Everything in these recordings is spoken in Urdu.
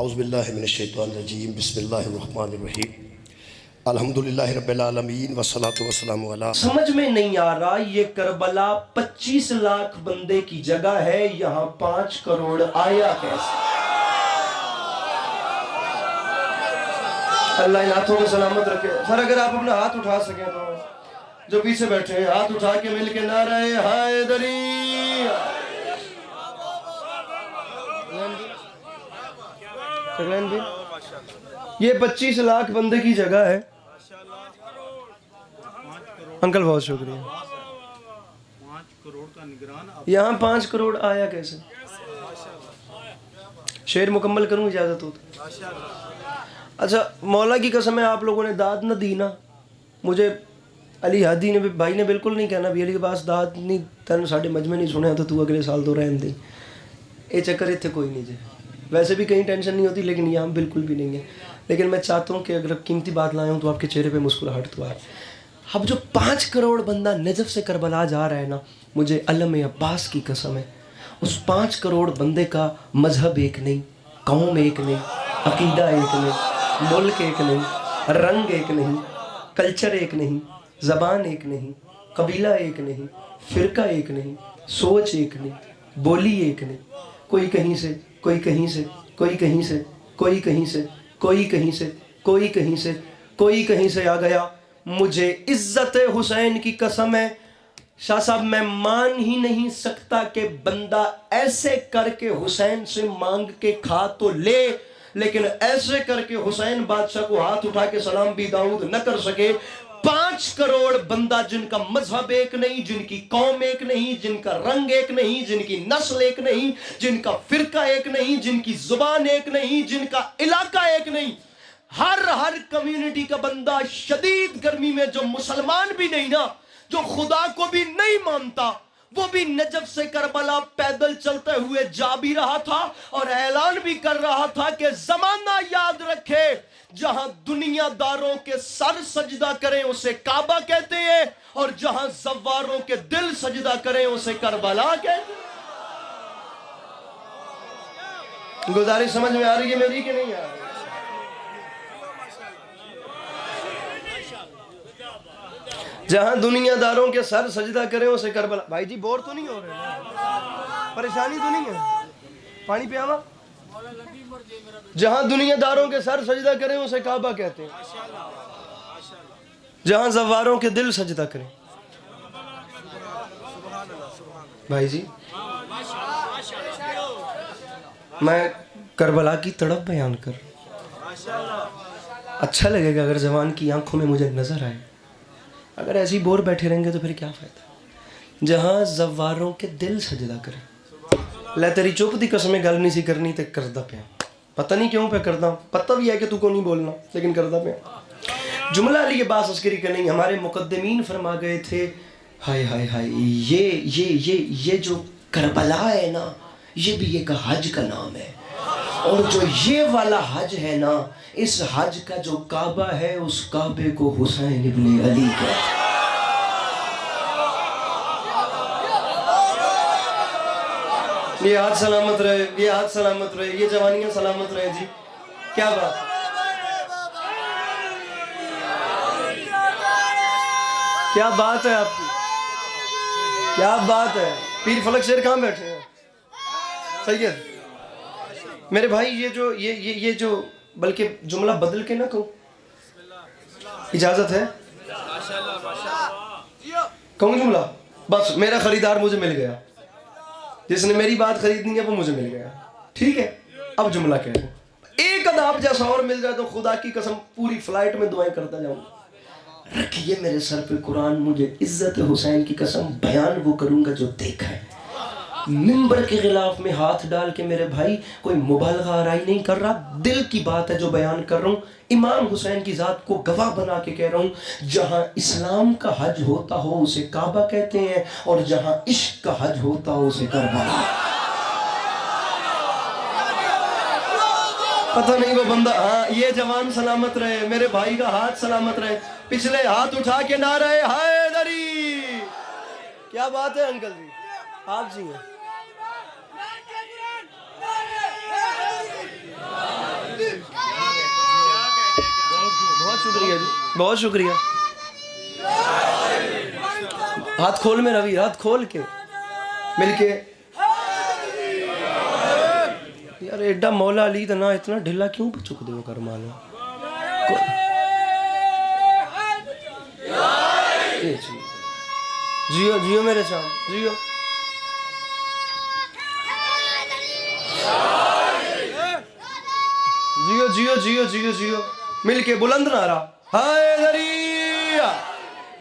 اعوذ باللہ من الشیطان الرجیم بسم اللہ الرحمن الرحیم الحمدللہ رب العالمین والصلاة والسلام علی. سمجھ میں نہیں آ رہا یہ کربلا 25 لاکھ بندے کی جگہ ہے، یہاں 5 کروڑ آیا کیسے؟ اللہ ان ہاتھوں میں سلامت رکھے. سر اگر آپ اپنا ہاتھ اٹھا سکیں تو جو پیچھے بیٹھے ہیں ہاتھ اٹھا کے مل کے نعرہ حیدری. یہ 25 لاکھ بندے کی جگہ ہے. انکل بہت شکریہ. یہاں 5 کروڑ آیا کیسے؟ شعر مکمل کروں اجازت ہو تو؟ اچھا مولا کی قسم ہے آپ لوگوں نے داد نہ دی نا. مجھے علی ہادی نے بھائی نے بالکل نہیں کہنا بھی علی کے پاس داد نہیں تین ساڑھے مجمع نہیں سنے تو تو اگلے سال تو رہن دیں. یہ چکر اتنے کوئی نہیں جائے. ویسے بھی کہیں ٹینشن نہیں ہوتی لیکن یہاں بالکل بھی نہیں ہے. لیکن میں چاہتا ہوں کہ اگر قیمتی بات لائے ہوں تو آپ کے چہرے پہ مسکراہٹ تو آئے. اب جو 5 کروڑ بندہ نجف سے کربلا جا رہا ہے نا، مجھے علم عباس کی قسم ہے اس 5 کروڑ بندے کا مذہب ایک نہیں، قوم ایک نہیں، عقیدہ ایک نہیں، ملک ایک نہیں، رنگ ایک نہیں، کلچر ایک نہیں، زبان ایک نہیں، قبیلہ ایک نہیں، فرقہ ایک نہیں، سوچ ایک نہیں، بولی ایک نہیں. کوئی کہیں سے، کوئی کہیں سے، کوئی کہیں سے، کوئی کہیں سے، کوئی کہیں سے، کوئی کہیں سے، کوئی کہیں سے آ گیا. مجھے عزت حسین کی قسم ہے شاہ صاحب میں مان ہی نہیں سکتا کہ بندہ ایسے کر کے حسین سے مانگ کے کھا تو لے لیکن ایسے کر کے حسین بادشاہ کو ہاتھ اٹھا کے سلام بھی داؤد نہ کر سکے. 5 کروڑ بندہ جن کا مذہب ایک نہیں، جن کی قوم ایک نہیں، جن کا رنگ ایک نہیں، جن کی نسل ایک نہیں، جن کا فرقہ ایک نہیں، جن کی زبان ایک نہیں، جن کا علاقہ ایک نہیں. ہر کمیونٹی کا بندہ شدید گرمی میں جو مسلمان بھی نہیں نا، جو خدا کو بھی نہیں مانتا، وہ بھی نجف سے کربلا پیدل چلتے ہوئے جا بھی رہا تھا اور اعلان بھی کر رہا تھا کہ زمانہ یاد رکھے جہاں دنیا داروں کے سر سجدہ کریں اسے کعبہ کہتے ہیں اور جہاں زواروں کے دل سجدہ کریں اسے کربلا کہتے ہیں. گزارش سمجھ میں آ رہی ہے میری کہ نہیں آ رہی؟ جہاں دنیا داروں کے سر سجدہ کریں اسے کربلا. بھائی جی بور تو نہیں ہو رہے؟ پریشانی تو نہیں ہے؟ پانی پہ آوا. جہاں دنیا داروں کے سر سجدہ کریں اسے کعبہ کہتے ہیں، جہاں زواروں کے دل سجدہ کریں. بھائی جی میں کربلا کی تڑپ بیان کر، اچھا لگے گا اگر جوان کی آنکھوں میں مجھے نظر آئے. اگر ایسے ہی بور بیٹھے رہیں گے تو پھر کیا فائدہ؟ جہاں زواروں کے دل سجدہ کریں. لے تیری چپ دی قسمیں گل نہیں سی کرنی تے کردہ پیا. پتہ نہیں کیوں پہ کردہ، پتہ بھی ہے کہ تو کو نہیں بولنا لیکن کردہ پیا. جملہ علی عباس عسکری کا نہیں، ہمارے مقدمین فرما گئے تھے ہائے ہائے ہائے یہ جو کربلا ہے نا یہ بھی ایک حج کا نام ہے، اور جو یہ والا حج ہے نا اس حج کا جو کعبہ ہے اس کعبے کو حسین ابن علی کہتے ہیں. یہ ہاتھ سلامت رہے، یہ ہاتھ سلامت رہے، یہ جوانیاں سلامت رہے. جی کیا بات ہے، کیا بات ہے آپ کی، کیا بات ہے. پیر فلک شیر کہاں بیٹھے ہیں؟ سید میرے بھائی یہ جو بلکہ جملہ بدل کے نہ کہوں، اجازت ہے کہوں جملہ؟ بس میرا خریدار مجھے مل گیا، جس نے میری بات خریدنی ہے وہ مجھے مل گیا. ٹھیک ہے اب جملہ کہہ رہا ہوں، ایک اداب جیسا اور مل جائے تو خدا کی قسم پوری فلائٹ میں دعائیں کرتا جاؤں. رکھیے میرے سر پہ قرآن، مجھے عزت حسین کی قسم بیان وہ کروں گا جو دیکھا ہے. منبر کے غلاف میں ہاتھ ڈال کے میرے بھائی کوئی مبالغہ آرائی نہیں کر رہا، دل کی بات ہے جو بیان کر رہا ہوں. امام حسین کی ذات کو گواہ بنا کے کہہ رہا ہوں، جہاں اسلام کا حج ہوتا ہو اسے کعبہ کہتے ہیں اور جہاں عشق کا حج ہوتا ہو اسے کربلا. پتہ نہیں وہ بندہ، ہاں یہ جوان سلامت رہے، میرے بھائی کا ہاتھ سلامت رہے. پچھلے ہاتھ اٹھا کے نعرہ حیدری. کیا بات ہے انکل جی، آپ جی ہیں. شکریہ جی، بہت شکریہ. ہاتھ کھول میرا ویر، ہاتھ کھول کے مل کے. یار ایڈا مولا علی تو نہ اتنا ڈھلا کیوں چک دے کر مانا. جیو جیو میرے شام جیو. جیو جیو جیو جیو جیو مل کے بلند نعرہ ہائے دریا.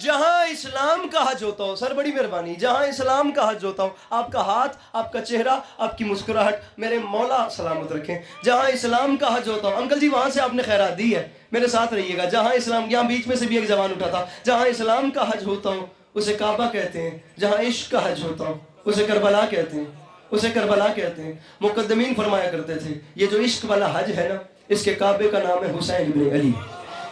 جہاں اسلام کا حج ہوتا ہو، سر بڑی مہربانی، جہاں اسلام کا حج ہوتا ہو، آپ کا ہاتھ، آپ کا چہرہ، آپ کی مسکراہٹ میرے مولا سلامت رکھیں. جہاں اسلام کا حج ہوتا ہو، انکل جی وہاں سے آپ نے خیرات دی ہے، میرے ساتھ رہیے گا. جہاں اسلام، یہاں بیچ میں سے بھی ایک زبان اٹھا تھا. جہاں اسلام کا حج ہوتا ہو اسے کعبہ کہتے ہیں، جہاں عشق کا حج ہوتا ہو اسے کربلا کہتے ہیں، اسے کربلا کہتے ہیں. مقدمین فرمایا کرتے تھے یہ جو عشق والا حج ہے نا، اس کے کعبے کا نام ہے حسین ابن علی.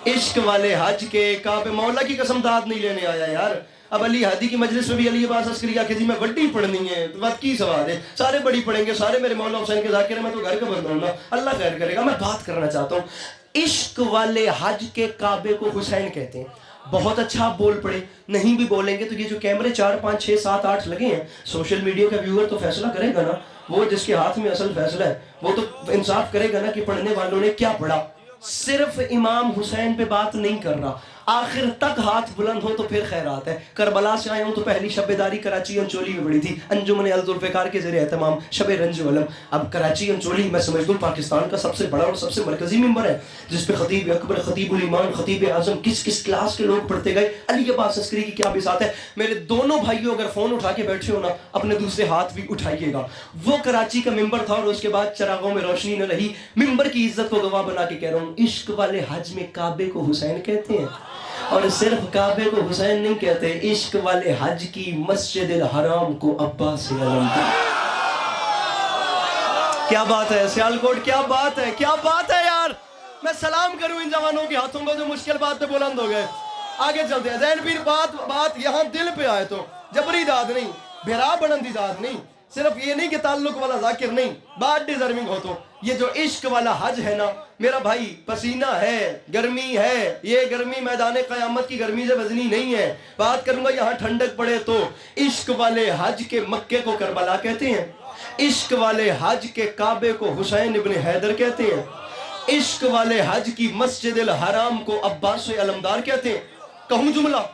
عشق والے حج کے کعبے، مولا کی قسم داد نہیں لینے آیا یار. اب علی ہادی کی مجلس میں بھی علی عباس عسکری آکے جی میں وڈی پڑھنی ہے، تو وقت کی سوال ہے، سارے بڑی پڑھیں گے، سارے میرے مولا حسین کے ذاکر ہیں، میں تو گھر کا بندہ ہوں نا، اللہ خیر کرے گا. میں بات کرنا چاہتا ہوں، عشق والے حج کے کعبے کو حسین کہتے ہیں. بہت اچھا آپ بول پڑے، نہیں بھی بولیں گے تو یہ جو کیمرے 4 5 6 7 8 لگے ہیں، سوشل میڈیا کا ویور تو فیصلہ کرے گا نا. وہ جس کے ہاتھ میں اصل فیصلہ ہے وہ تو انصاف کرے گا نا کہ پڑھنے والوں نے کیا پڑھا. صرف امام حسین پہ بات نہیں کر رہا، آخر تک ہاتھ بلند ہو تو پھر خیرات ہے. کربلا سے آئے ہوں تو پہلی شب داری کراچی انچولی میں بڑی تھی، انجمن الذوالفقار کے زیر اہتمام شب رنج و علم. اب کراچی انچولی میں سمجھتا ہوں پاکستان کا سب سے بڑا اور سب سے مرکزی ممبر ہے، جس پہ خطیب اکبر، خطیب الایمان، خطیب اعظم، کس کس کلاس کے لوگ پڑھتے گئے. علی عباس عسکری کی کیا بساط ہے. میرے دونوں بھائیوں اگر فون اٹھا کے بیٹھے ہو نا، اپنے دوسرے ہاتھ بھی اٹھائیے گا. وہ کراچی کا ممبر تھا اور اس کے بعد چراغوں میں روشنی نہ رہی. ممبر کی عزت کو گواہ بنا کے کہہ رہا ہوں، عشق والے حج میں کعبے کو حسین کہتے ہیں. اور صرف کعبے کو حسین نہیں کہتے، عشق والے حج کی مسجد الحرام کو عباس علم. کیا بات ہے سیالکوٹ، کیا بات ہے، کیا بات ہے یار. میں سلام کروں ان جوانوں کے ہاتھوں کو جو مشکل بات پہ بلند ہو گئے. آگے چلتے ہیں. زین پیر بات یہاں دل پہ آئے تو جبری داد نہیں، بھرا بلندی داد نہیں، صرف یہ نہیں کہ تعلق والا ذاکر نہیں، بات ڈیزرونگ ہو تو. یہ جو عشق والا حج ہے نا میرا بھائی، پسینہ ہے، گرمی ہے، یہ گرمی میدان قیامت کی گرمی سے وزنی نہیں ہے. بات کروں گا یہاں ٹھنڈک پڑے تو. عشق والے حج کے مکے کو کربلا کہتے ہیں، عشق والے حج کے کعبے کو حسین ابن حیدر کہتے ہیں، عشق والے حج کی مسجد الحرام کو عباس علمدار کہتے ہیں. کہوں جملہ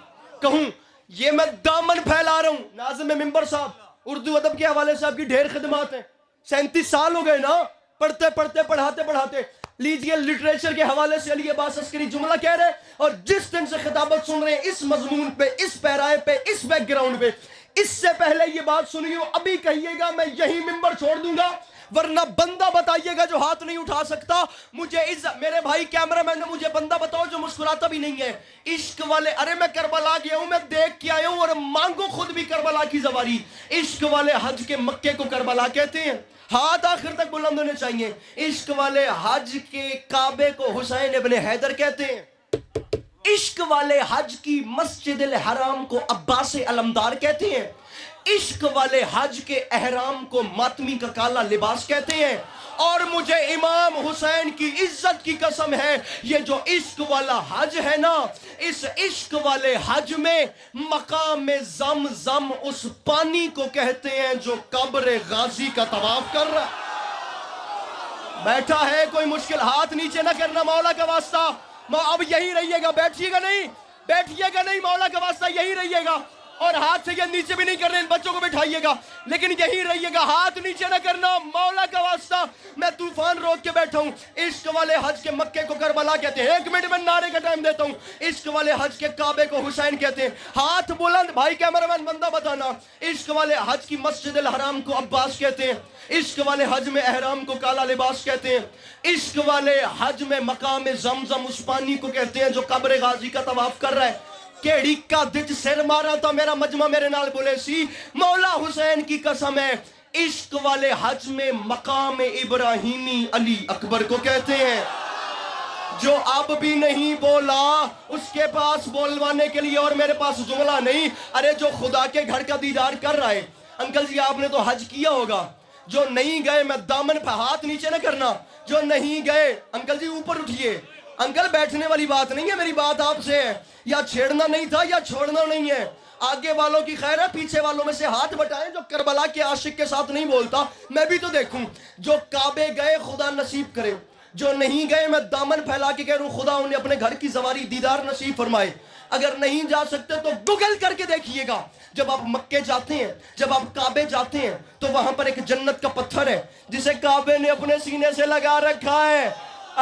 کہوں، یہ میں دامن پھیلا رہا ہوں. ناظم ممبر صاحب، اردو ادب کے حوالے سے آپ کی ڈھیر خدمات ہیں، 37 سال ہو گئے نا پڑھتے پڑھتے پڑھاتے پڑھاتے. لیجئے لٹریچر کے حوالے سے علی عباس عسکری جملہ کہہ رہے ہیں، اور جس دن سے خطابت سن رہے ہیں اس مضمون پہ، اس پیرائے پہ، اس بیک گراؤنڈ پہ، اس سے پہلے یہ بات سنی ہو ابھی کہیے گا میں یہی ممبر چھوڑ دوں گا، ورنہ بندہ بتائیے گا جو ہاتھ نہیں اٹھا سکتا. مجھے میرے بھائی کیمرہ مین نے مجھے بندہ بتاؤ جو مسکراتا بھی نہیں ہے. عشق والے، ارے میں کربلا گیا ہوں، میں دیکھ کے آیا ہوں، اور مانگو خود بھی کربلا کی زواری. عشق والے حج کے مکے کو کربلا کہتے ہیں، ہاتھ آخر تک بلند ہونے چاہیے. عشق والے حج کے کعبے کو حسین ابن حیدر کہتے ہیں، عشق والے حج کی مسجد الحرام کو عباس علمدار کہتے ہیں، عشق والے حج کے احرام کو ماتمی کا کالا لباس کہتے ہیں. اور مجھے امام حسین کی عزت کی قسم ہے، یہ جو عشق والا حج ہے نا، اس عشق والے حج میں مقام زمزم اس پانی کو کہتے ہیں جو قبر غازی کا طواف کر رہا ہے. بیٹھا ہے کوئی مشکل، ہاتھ نیچے نہ کرنا مولا کا واسطہ. اب یہی رہیے گا، بیٹھیے گا نہیں، بیٹھیے گا نہیں، مولا کا واسطہ یہی رہیے گا. اور ہاتھ سے یہ نیچے بھی نہیں کرنے، ان بچوں کو بٹھائیے گا، لیکن یہی رہیے گا، ہاتھ نیچے نہ کرنا مولا کا واسطہ. میں طوفان روک کے بیٹھا ہوں. عشق والے حج کے مکے کو کربلا کہتے ہیں. 1 منٹ میں نعرے کا ٹائم دیتا ہوں. عشق والے حج کے کعبے کو حسین کہتے ہیں. ہاتھ بلند، بھائی کیمرہ مین بندہ بتانا. عشق والے حج کی مسجد الحرام کو عباس کہتے ہیں. عشق والے حج میں احرام کو کالا لباس کہتے ہیں. عشق والے حج میں مقام زمزم اس پانی کو کہتے ہیں جو قبر غازی کا طواف کر رہا ہے. کیڑی کا دج سر مارا تا میرا مجمع میرے نال بولے سی، مولا حسین کی قسم ہے. عشق والے حج میں مقام ابراہیمی علی اکبر کو کہتے ہیں. جو اب بھی نہیں بولا اس کے پاس بولوانے کے لیے اور میرے پاس جملہ نہیں. ارے جو خدا کے گھر کا دیدار کر رہا ہے، انکل جی آپ نے تو حج کیا ہوگا، جو نہیں گئے، میں دامن پہ ہاتھ نیچے نہ کرنا، جو نہیں گئے انکل جی اوپر اٹھیے، انکل بیٹھنے والی بات نہیں ہے، میری بات آپ سے ہے. یا چھیڑنا نہیں تھا یا چھوڑنا نہیں ہے. آگے والوں کی خیر ہے، پیچھے والوں میں سے ہاتھ بٹائیں. جو کربلا کے عاشق کے ساتھ نہیں بولتا میں بھی تو دیکھوں. جو کعبے گئے خدا نصیب کرے، جو نہیں گئے میں دامن پھیلا کے کہہ رہا ہوں خدا انہیں اپنے گھر کی زواری دیدار نصیب فرمائے. اگر نہیں جا سکتے تو گوگل کر کے دیکھیے گا. جب آپ مکے جاتے ہیں، جب آپ کعبے جاتے ہیں تو وہاں پر ایک جنت کا پتھر ہے جسے کعبے نے اپنے سینے سے لگا رکھا ہے.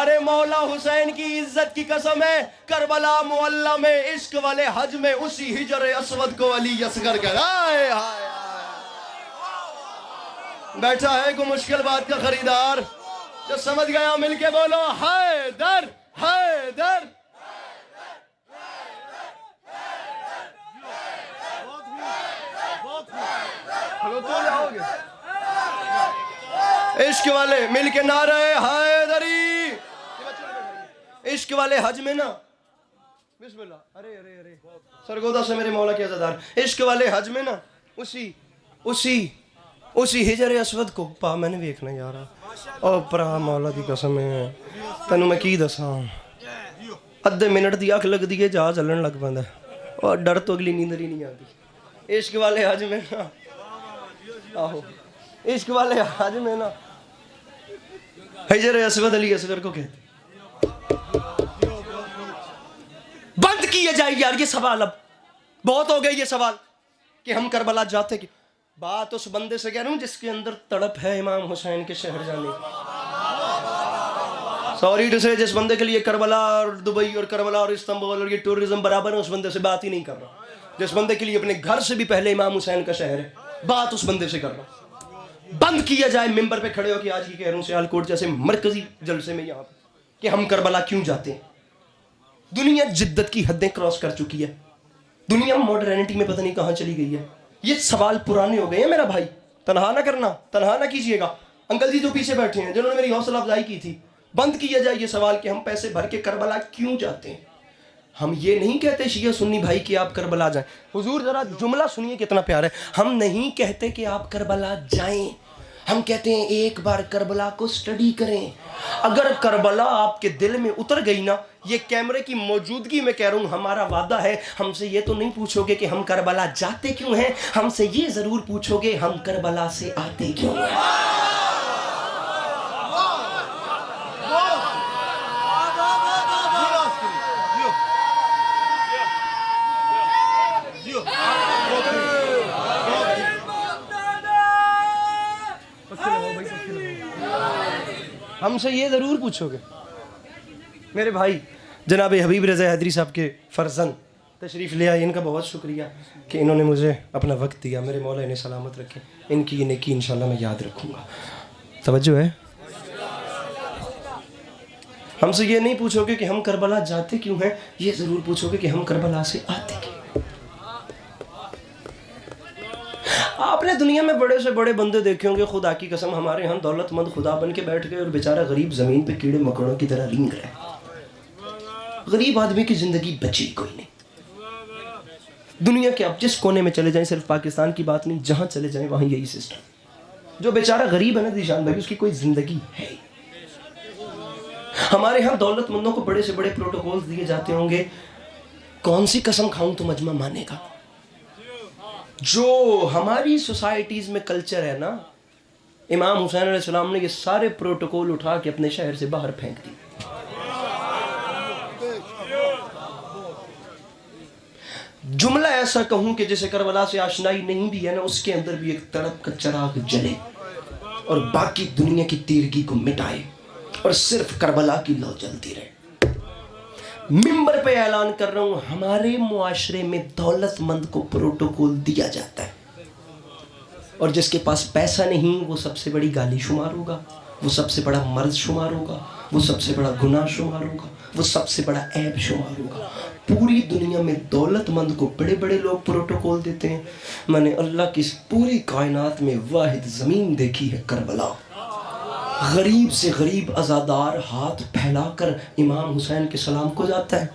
ارے مولا حسین کی عزت کی قسم ہے، کربلا معلی میں عشق والے حج میں اسی حجر اسود کو علی اصغر کر. ہائے ہائے بیٹھا ہے کوئی مشکل بات کا خریدار، جو سمجھ گیا مل کے بولو حیدر حیدر. عشق والے مل کے نعرہ حیدری. عشق والے حج میں نا، بسم اللہ، ارے ارے ارے سرگودا سے میرے مولا کے عزادار، عشق والے حج میں نا اسی حجر اسود کو پا میں نے ویکھنا یار. او پرا مولا دی قسم ہے تینوں میں کی دساں، ادھے منٹ دی اکھ لگ دی ہے جہاز چلن لگ پیندا اور ڈر تو اگلی نیند ہی نہیں آتی. عشق والے حج میں نا، آہو عشق والے حج میں نا حجر اسود علی اصغر کو کہتے. بند کیے جائے یار یہ سوال، اب بہت ہو گئے یہ سوال کہ ہم کربلا جاتے کہ بات اس بندے سے کہہ رہا ہوں جس کے اندر تڑپ ہے امام حسین کے شہر جانے. سوری ٹو سے جس بندے کے لیے کربلا اور دبئی اور کربلا اور استنبول اور یہ ٹورزم برابر ہے، اس بندے سے بات ہی نہیں کر رہا. جس بندے کے لیے اپنے گھر سے بھی پہلے امام حسین کا شہر ہے، بات اس بندے سے کر رہا ہوں. بند کیا جائے ممبر پہ کھڑے ہو کہ آج کی کہہ رہا ہوں سیال کوٹ جیسے مرکزی جلسے میں یہاں پہ کہ ہم کربلا کیوں جاتے ہیں. دنیا جدت کی حدیں کراس کر چکی ہے، دنیا ماڈرنٹی میں پتہ نہیں کہاں چلی گئی ہے. یہ سوال پرانے ہو گئے ہیں میرا بھائی، تنہا نہ کرنا، تنہا نہ کیجئے گا. انکل جی جو پیچھے بیٹھے ہیں جنہوں نے میری حوصلہ افزائی کی تھی، بند کیا جائے یہ سوال کہ ہم پیسے بھر کے کربلا کیوں جاتے ہیں. ہم یہ نہیں کہتے شیعہ سنی بھائی کہ آپ کربلا جائیں. حضور ذرا جملہ سنیے کتنا پیارا ہے. ہم نہیں کہتے کہ آپ کربلا جائیں، ہم کہتے ہیں ایک بار کربلا کو سٹڈی کریں. اگر کربلا آپ کے دل میں اتر گئی نا، یہ کیمرے کی موجودگی میں کہہ رہا ہوں ہمارا وعدہ ہے، ہم سے یہ تو نہیں پوچھو گے کہ ہم کربلا جاتے کیوں ہیں، ہم سے یہ ضرور پوچھو گے ہم کربلا سے آتے کیوں ہیں. ہم سے یہ ضرور پوچھو گے. میرے بھائی جناب حبیب رضا حیدری صاحب کے فرزند تشریف لے آئے، ان کا بہت شکریہ کہ انہوں نے مجھے اپنا وقت دیا. میرے مولا انہیں سلامت رکھے، ان کی یہ نیکی انشاءاللہ میں یاد رکھوں گا. توجہ ہے. ہم سے یہ نہیں پوچھو گے کہ ہم کربلا جاتے کیوں ہیں، یہ ضرور پوچھو گے کہ ہم کربلا سے آتے کیوں. آپ نے دنیا میں بڑے سے بڑے بندے دیکھے ہوں گے، خدا کی قسم ہمارے ہاں دولت مند خدا بن کے بیٹھ گئے اور بیچارہ غریب زمین پہ کیڑے مکوڑوں کی طرح رینگ رہے. غریب آدمی کی زندگی بچی کوئی نہیں. دنیا کے آپ جس کونے میں چلے جائیں، صرف پاکستان کی بات نہیں، جہاں چلے جائیں وہاں یہی سسٹم. جو بیچارہ غریب ہے نا ذیشان بھائی، اس کی کوئی زندگی ہے. ہمارے ہاں دولت مندوں کو بڑے سے بڑے پروٹوکولز دیے جاتے ہوں گے. کون سی قسم کھاؤں تو مجمع مانے گا. جو ہماری سوسائٹیز میں کلچر ہے نا، امام حسین علیہ السلام نے یہ سارے پروٹوکول اٹھا کے اپنے شہر سے باہر پھینک دی. جملہ ایسا کہوں کہ جسے کربلا سے آشنائی نہیں بھی ہے نا، اس کے اندر بھی ایک تڑپ کا چراغ جلے اور باقی دنیا کی تیرگی کو مٹائے اور صرف کربلا کی لو جلتی رہے. ممبر پہ اعلان کر رہا ہوں، ہمارے معاشرے میں دولت مند کو پروٹوکول دیا جاتا ہے، اور جس کے پاس پیسہ نہیں وہ سب سے بڑی گالی شمار ہوگا، وہ سب سے بڑا مرض شمار ہوگا، وہ سب سے بڑا گناہ شمار ہوگا، وہ سب سے بڑا عیب شمار ہوگا. پوری دنیا میں دولت مند کو بڑے بڑے لوگ پروٹوکول دیتے ہیں. میں نے اللہ کی پوری کائنات میں واحد زمین دیکھی ہے کربلا. غریب سے غریب عزادار ہاتھ پھیلا کر امام حسین کے سلام کو جاتا ہے،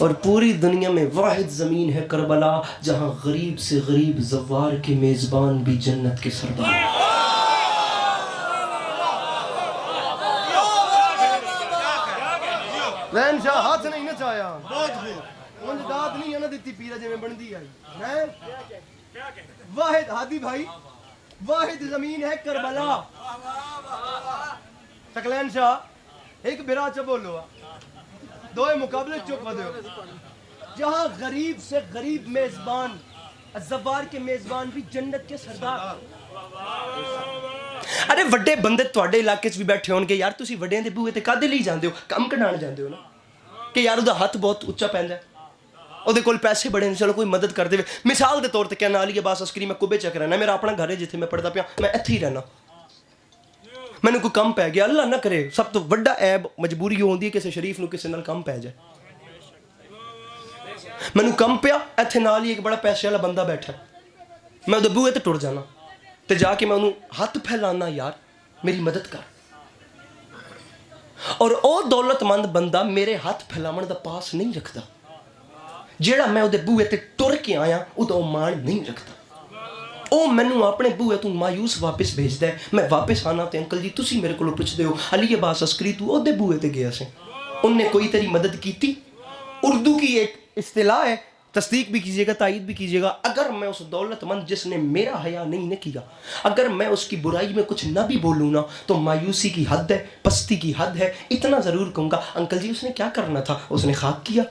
اور پوری دنیا میں واحد زمین ہے کربلا جہاں غریب سے غریب زوار کے میزبان بھی جنت کے سردار. وین شاہ ہاتھ نہیں نچایا بہت خوب انج داد نہیں نہ دیتی پیرا جے میں بندی آئی ہیں واحد ہادی بھائی واحد زمین ہے کربلا تکلین شاہ ایک برا چا بولو دوئے مقابلے چپ ودیو جہاں غریب سے غریب میزبان زوار کے میزبان بھی جنت کے سردار ارے وڈے بندے تواڈے علاقے چ بھی بیٹھے ہون گے یار تسی وڈیاں دے بوئے تے کدے لئی جاندے ہو کم کڈان جاندے ہو نا کہ یار اودہ ہاتھ بہت اونچا پیندا ہے اودے کول پیسے بڑے نے چلو کوئی مدد کر دے مثال دے طور تے کہنا علی عباس عسکری میں کبے چک رہنا میرا اپنا گھر ہے جتھے میں پڑھدا پیا میں ایتھے ہی رہنا مینوں کوئی کم پے گیا اللہ نہ کرے سب تو وڈا عیب مجبوری یہ ہوندی ہے کسی شریف نو کسی نال کم پے جائے مینوں کم پیا ایتھے نال ہی ایک بڑا پیسے والا بندہ بیٹھا میں اودے بوئے تے ٹر جانا تے جا کے میں انہوں ہاتھ پھیلانا یار میری مدد کر اور او دولت مند بندہ میرے ہاتھ پھیلاون دا پاس نہیں رکھدا جیڑا میں اودے بوئے تے ٹر کے آیا اودہ مان نہیں رکھدا او مینوں اپنے بوئے تو مایوس واپس بھیجدا ہے میں واپس آنا تے انکل جی تسی میرے کولوں پوچھدے ہو علی عباس عسکری تو اودے بوئے تے گیا سے ان نے کوئی تیری مدد کیتی اردو کی ایک اصطلاح ہے تصدیق بھی کیجیے گا تائید بھی کیجیے گا اگر میں اس دولت مند جس نے میرا حیا نہیں نہ کیا اگر میں اس کی برائی میں کچھ نہ بھی بولوں نا تو مایوسی کی حد ہے پستی کی حد ہے اتنا ضرور کہوں گا انکل جی اس نے کیا کرنا تھا اس نے خاک کیا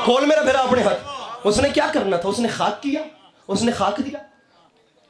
کھول میرا پھر اپنے ہاتھ اس نے کیا کرنا تھا اس نے خاک کیا اس نے خاک دیا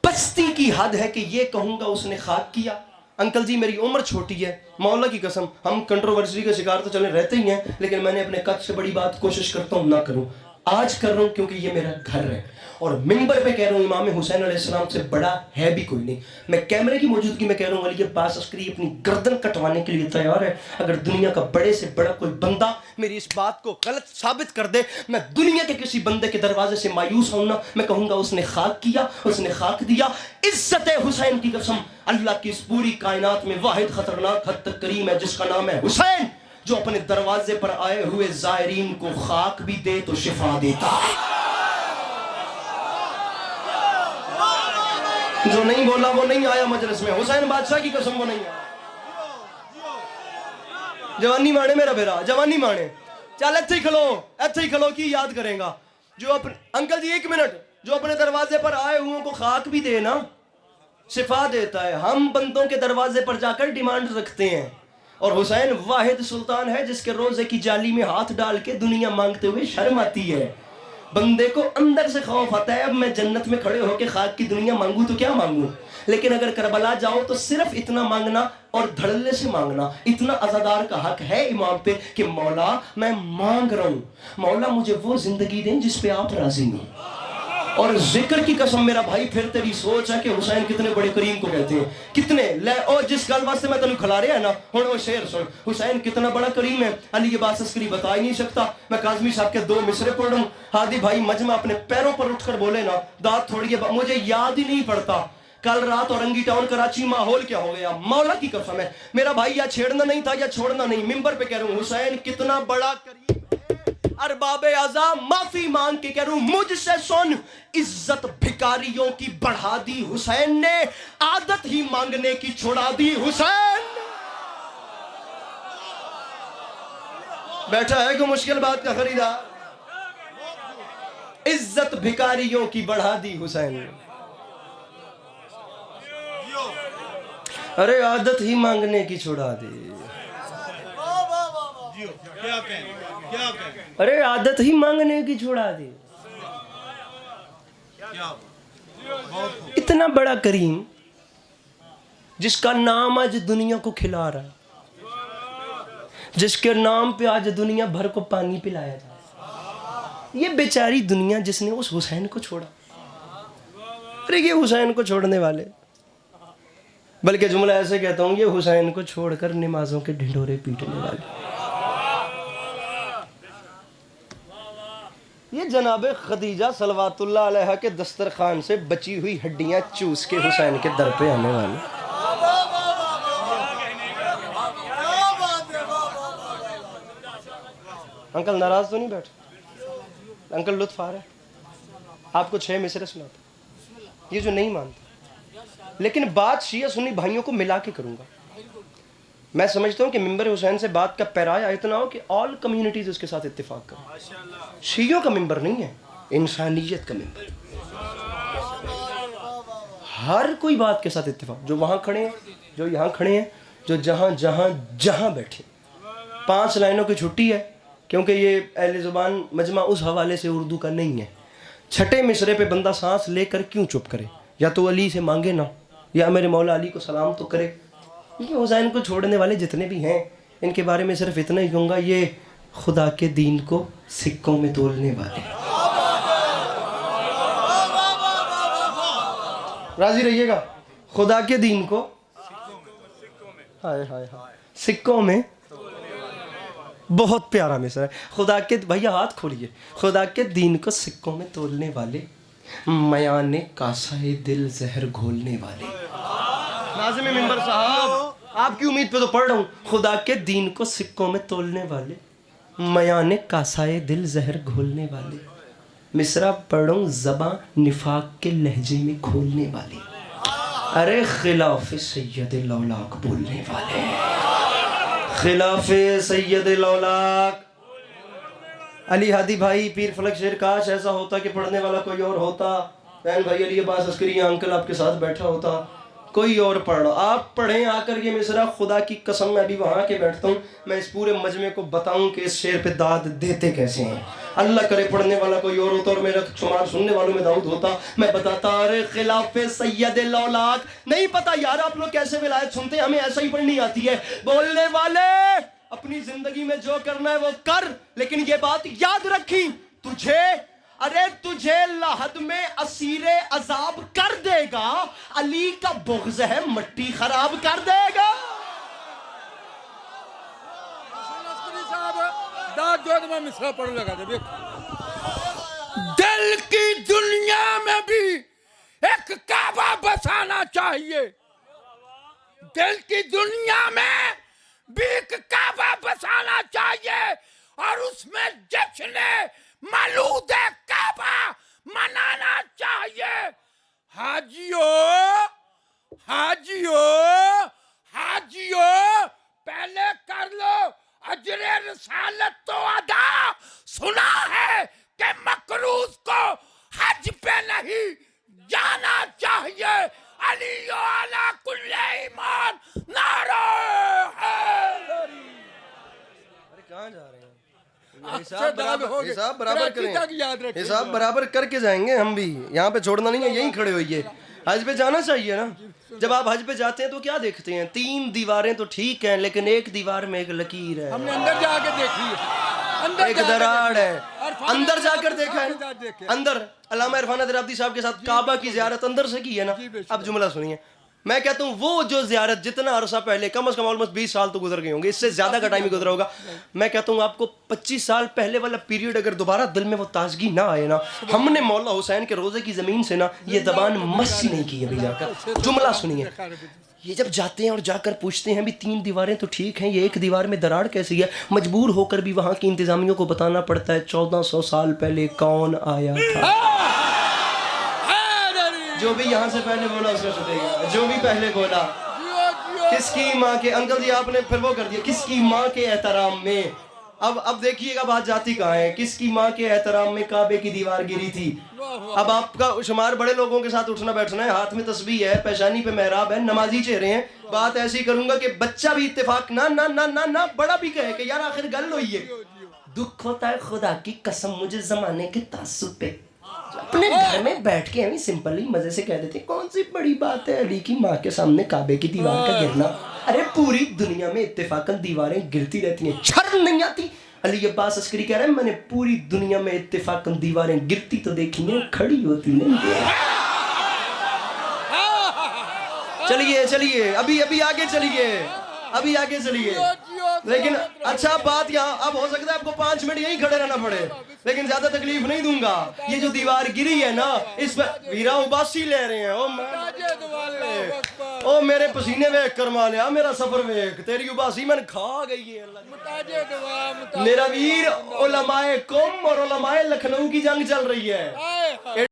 پستی کی حد ہے کہ یہ کہوں گا اس نے خاک کیا انکل جی میری عمر چھوٹی ہے مولا کی قسم ہم کنٹروورسی کے شکار تو چلے رہتے ہی ہیں لیکن میں نے اپنے قد سے بڑی بات کوشش کرتا ہوں نہ کروں آج کر رہا ہوں کیونکہ یہ میرا گھر ہے اور منبر پہ کہہ رہا ہوں امام حسین علیہ السلام سے بڑا ہے بھی کوئی نہیں میں کیمرے کی موجودگی میں کہہ رہا ہوں علی عباس عسکری اپنی گردن کٹوانے کے لیے تیار ہے اگر دنیا کا بڑے سے بڑا کوئی بندہ میری اس بات کو غلط ثابت کر دے میں دنیا کے کسی بندے کے دروازے سے مایوس ہوں نا میں کہوں گا اس نے خاک کیا اس نے خاک دیا عزت حسین کی قسم اللہ کی اس پوری کائنات میں واحد خطرناک حد تک کریم ہے جس کا نام ہے حسین جو اپنے دروازے پر آئے ہوئے زائرین کو خاک بھی دے تو شفا دیتا جو نہیں بولا وہ نہیں آیا مجلس میں حسین بادشاہ کی قسم وہ نہیں آیا جوانی مانے میرا بھیرا جوانی مانے چل ایتھے ہی کھلو کی یاد کریں گا جو اپنے انکل جی ایک منٹ جو اپنے دروازے پر آئے ہوئے کو خاک بھی دے نا شفا دیتا ہے ہم بندوں کے دروازے پر جا کر ڈیمانڈ رکھتے ہیں اور حسین واحد سلطان ہے جس کے روزے کی جالی میں ہاتھ ڈال کے دنیا مانگتے ہوئے شرم آتی ہے بندے کو اندر سے خوف آتا ہے اب میں جنت میں کھڑے ہو کے خاک کی دنیا مانگوں تو کیا مانگوں لیکن اگر کربلا جاؤ تو صرف اتنا مانگنا اور دھڑلے سے مانگنا اتنا عزادار کا حق ہے امام پہ کہ مولا میں مانگ رہا ہوں مولا مجھے وہ زندگی دیں جس پہ آپ راضی ہوں اور ذکر کی قسم میرا بھائی پھر تیری سوچ ہے کہ حسین کتنے بڑے کریم کو کہتے ہیں کتنے لے او جس گل واسطے میں تینوں کھلا رہا ہے نا ہن وہ شعر سن حسین کتنا بڑا کریم ہے علی عباس عسکری بتا ہی نہیں سکتا میں کاظمی صاحب کے 2 مصرے پڑھ رہا ہوں ہادی بھائی مجمع اپنے پیروں پر اٹھ کر بولے نا داد تھوڑی ہے مجھے یاد ہی نہیں پڑتا کل رات اورنگی ٹاؤن کراچی ماحول کیا ہو گیا مولا کی قسم ہے میرا بھائی یا چھیڑنا نہیں تھا یا چھوڑنا نہیں منبر پہ کہہ رہا ہوں حسین کتنا بڑا کریم ارباب اعضاء معافی مانگ کے کہہ رہا ہوں مجھ سے سن عزت بھکاریوں کی بڑھا دی حسین نے عادت ہی مانگنے کی چھوڑا دی حسین بیٹھا ہے کوئی مشکل بات کا خریدار عزت بھکاریوں کی بڑھا دی حسین نے ارے عادت ہی مانگنے کی چھوڑا دی ارے عادت ہی مانگنے کی چھوڑا دی اتنا بڑا کریم جس کا نام آج دنیا کو کھلا رہا ہے جس کے نام پہ آج دنیا بھر کو پانی پلایا جا رہا ہے یہ بیچاری دنیا جس نے اس حسین کو چھوڑا ارے یہ حسین کو چھوڑنے والے بلکہ جملہ ایسے کہتا ہوں یہ حسین کو چھوڑ کر نمازوں کے ڈھنڈورے پیٹنے والے یہ جناب خدیجہ صلوات اللہ علیہ کے دسترخوان سے بچی ہوئی ہڈیاں چوس کے حسین کے در پہ آنے والے انکل ناراض تو نہیں بیٹھے انکل لطف آ رہا ہے آپ کو 6 مصرے سناتا یہ جو نہیں مانتا لیکن بات شیعہ سنی بھائیوں کو ملا کے کروں گا میں سمجھتا ہوں کہ ممبر حسین سے بات کا پیرایا اتنا ہو کہ آل کمیونٹیز اس کے ساتھ اتفاق کریں. شیعوں کا ممبر نہیں ہے، انسانیت کا ممبر. ہر کوئی بات کے ساتھ اتفاق، جو وہاں کھڑے ہیں، جو یہاں کھڑے ہیں، جو جہاں جہاں جہاں بیٹھے. 5 لائنوں کی چھٹی ہے کیونکہ یہ اہل زبان مجمع اس حوالے سے اردو کا نہیں ہے. چھٹے مصرے پہ بندہ سانس لے کر کیوں چپ کرے؟ یا تو علی سے مانگے نا، یا میرے مولا علی کو سلام تو کرے. یہ حسین کو چھوڑنے والے جتنے بھی ہیں ان کے بارے میں صرف اتنا ہی کہوں گا، یہ خدا کے دین کو سکوں میں تولنے والے. راضی رہیے گا، خدا کے دین کو ہائے ہائے ہائے سکوں میں. بہت پیارا مصرع ہے. خدا کے بھیا ہاتھ کھولیے. خدا کے دین کو سکوں میں تولنے والے، میان کاسہ دل زہر گھولنے والے. ناظم منبر صاحب آپ کی امید پہ تو پڑھ رہا ہوں. خدا کے دین کو سکوں میں تولنے والے، میان کاسہ دل زہر گھولنے والے. مصرع پڑھوں زباں نفاق کے لہجے میں کھولنے والے. ارے خلاف سید لولاک بولنے والے، خلاف سید لولاک. علی ہادی بھائی پیر فلک شیر، کاش ایسا ہوتا کہ پڑھنے والا کوئی اور ہوتا. بہن بھائی علی عباس عسکری انکل آپ کے ساتھ بیٹھا ہوتا، کوئی اور پڑھ رہا. آپ پڑھیں آ کر یہ مصرع. خدا کی قسم میں ابھی وہاں کے بیٹھتا ہوں، میں اس پورے مجمع کو بتاؤں کہ اس شعر پہ داد دیتے کیسے ہیں. اللہ کرے پڑھنے والا کوئی اور ہوتا اور میرا شمار سننے والوں میں داؤد ہوتا، میں بتاتا. ارے خلاف سید لولاک. نہیں پتا یار آپ لوگ کیسے ولایت سنتے ہیں، ہمیں ایسا ہی پڑھنی آتی ہے. بولنے والے اپنی زندگی میں جو کرنا ہے وہ کر، لیکن یہ بات یاد رکھی، تجھے لحد میں اسیر عذاب کر دے گا، علی کا بغض ہے مٹی خراب کر دے گا. میں مصرع پڑھ لگا دے. دل کی دنیا میں بھی ایک کعبہ بسانا چاہیے. دل کی دنیا میں بھی ایک کعبہ بسانا چاہیے اور اس میں جشن مولود کعبہ منانا چاہیے. حاجیو پہلے کر لو اجر رسالت تو ادا. سنا ہے کہ مقروض کو حج پہ نہیں جانا چاہیے. علی علی کل ایمان نعرہ حیدری. کہاں جا رہے ہیں؟ حساب برابر کریں، حساب برابر کر کے جائیں گے ہم بھی. یہاں پہ چھوڑنا نہیں ہے، یہیں کھڑے ہوئیے. حج پہ جانا چاہیے نا. جب آپ حج پہ جاتے ہیں تو کیا دیکھتے ہیں؟ 3 دیواریں تو ٹھیک ہیں لیکن ایک دیوار میں ایک لکیر ہے، ہم نے اندر جا کے دیکھی ہے، ایک دراڑ ہے. اندر جا کر دیکھا ہے. اندر علامہ عرفان درابدی صاحب کے ساتھ کعبہ کی زیارت اندر سے کی ہے نا. اب جملہ سنیے، میں کہتا ہوں وہ جو زیارت جتنا عرصہ پہلے، کم از کم آلموسٹ 20 سال تو گزر گئے ہوں گے، اس سے زیادہ کا ٹائم ہی گزرا ہوگا. میں کہتا ہوں آپ کو 25 سال پہلے والا پیریڈ اگر دوبارہ دل میں وہ تازگی نہ آئے نا، ہم نے مولا حسین کے روزے کی زمین سے نا یہ زبان مسی نہیں کی ابھی جا کر. جملہ سنیے، یہ جب جاتے ہیں اور جا کر پوچھتے ہیں بھی 3 دیواریں تو ٹھیک ہیں، یہ ایک دیوار میں دراڑ کیسی ہے؟ مجبور ہو کر بھی وہاں کی انتظامیوں کو بتانا پڑتا ہے 1400 سال پہلے کون آیا تھا. جو بھی یہاں سے پہلے بولا اس کا چھٹے گا. جو بھی پہلے بولا کس کی ماں کے، انکل جی آپ نے پھر وہ کر دیا، کس کی ماں کے احترام میں. اب دیکھیے گا بات جاتی کہاں ہے. کس کی ماں کے احترام میں کعبے کی دیوار گری تھی. اب آپ کا شمار بڑے لوگوں کے ساتھ اٹھنا بیٹھنا ہے، ہاتھ میں تسبیح ہے، پیشانی پہ محراب ہے، نمازی چہرے ہیں. بات ایسی کروں گا کہ بچہ بھی اتفاق نہ بڑا بھی کہے کہ یار آخر گل ہوئی ہے. دکھ ہوتا ہے خدا کی قسم مجھے زمانے کے تعصب پہ. اپنے گھر میں بیٹھ کے ہمیں سمپلی مزے سے کہہ دیتے کون سی بڑی بات ہے علی کی ماں کے سامنے کعبے کی دیوار کا گرنا. ارے پوری دنیا میں اتفاقاً دیواریں گرتی رہتی ہیں، شرم نہیں آتی؟ علی عباس عسکری کہہ رہے ہیں میں نے پوری دنیا میں اتفاقاً دیواریں گرتی تو دیکھی ہیں، کھڑی ہوتی نہیں. چلیے ابھی آگے چلیے. لیکن اچھا بات یہاں اب ہو سکتا ہے آپ کو 5 منٹ یہیں کھڑے رہنا پڑے، لیکن زیادہ تکلیف نہیں دوں گا. یہ جو دیوار گری ہے نا اس پہ ویرا اباسی لے رہے ہیں. او میرے پسینے ویک کرما لیا، میرا سفر ویک، تیری اباسی میں کھا گئی ہے. میرا ویر علماء قوم اور علماء لکھنؤ کی جنگ چل رہی ہے.